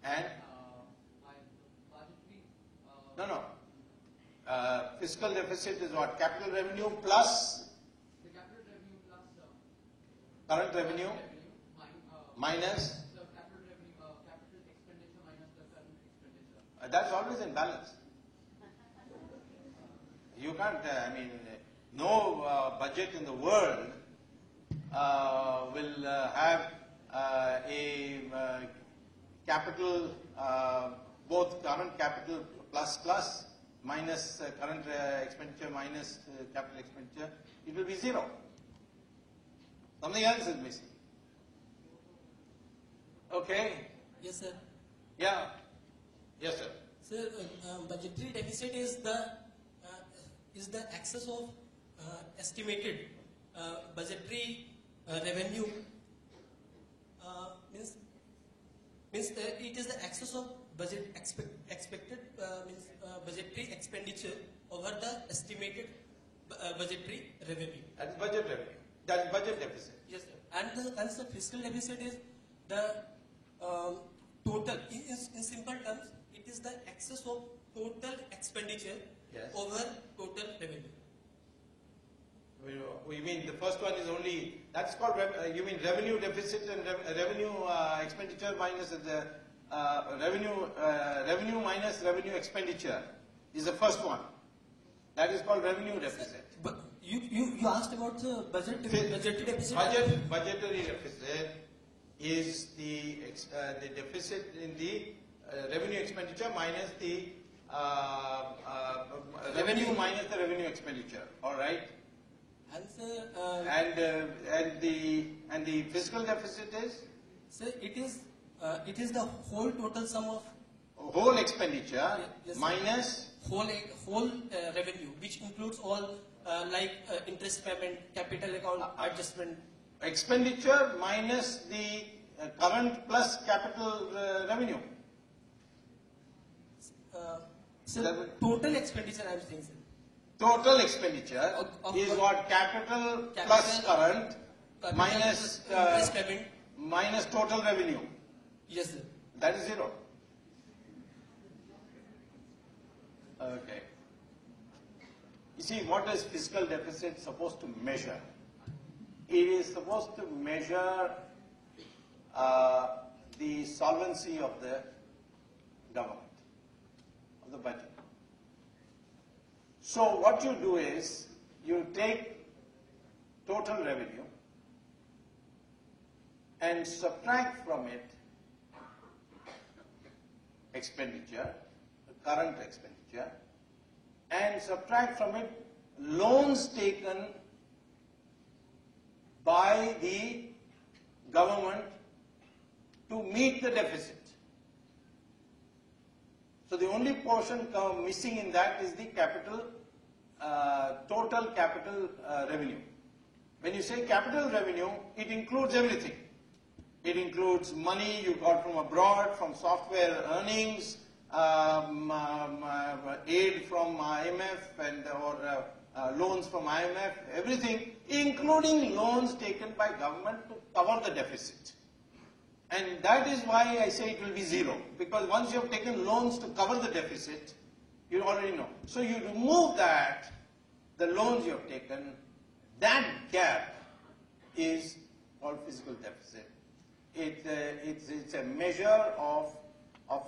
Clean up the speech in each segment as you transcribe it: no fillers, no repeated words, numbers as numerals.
And no, no. Fiscal deficit is what? Capital revenue plus the capital revenue plus current revenue minus. the capital revenue, capital expenditure minus the current expenditure. That's always in balance. You can't, I mean, no budget in the world will have a capital, both current capital plus minus current expenditure minus capital expenditure. It will be zero. Something else is missing. Okay? Yes, sir. Yeah. Yes, sir. Sir, budgetary deficit is the excess of estimated budgetary revenue. Means it is the excess of expected budgetary expenditure over the estimated budgetary revenue. That's budget revenue. That's budget deficit. Yes, sir. And the fiscal deficit is the total. In simple terms, it is the excess of total expenditure over total revenue. You mean the first one is only, that's called, you mean revenue deficit and revenue expenditure minus the revenue minus revenue expenditure is the first one. That is called revenue deficit. But you asked about the budgetary deficit. Budgetary deficit is the deficit in the revenue expenditure minus the revenue minus the revenue expenditure. All right. And the fiscal deficit is? Sir, it is the whole total sum of whole expenditure minus whole revenue, which includes all like interest payment, capital account adjustment. Expenditure minus the current plus capital revenue. So total expenditure, I am saying, sir. Total expenditure is what? Capital plus current minus interest payment minus total revenue. Yes, sir. That is zero. Okay. You see, what is fiscal deficit supposed to measure? It is supposed to measure the solvency of the government, of the budget. So what you do is, you take total revenue and subtract from it expenditure, current expenditure, and subtract from it loans taken by the government to meet the deficit. So the only portion missing in that is the capital, total capital revenue. When you say capital revenue, it includes everything. It includes money you got from abroad, from software earnings, aid from IMF and or loans from IMF, everything, including loans taken by government to cover the deficit. And that is why I say it will be zero, because once you have taken loans to cover the deficit, you already know. So you remove that, the loans you have taken, that gap is called fiscal deficit. It's a measure of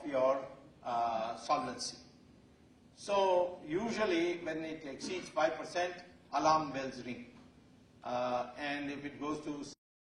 your solvency. So usually when it exceeds 5%, alarm bells ring. And if it goes to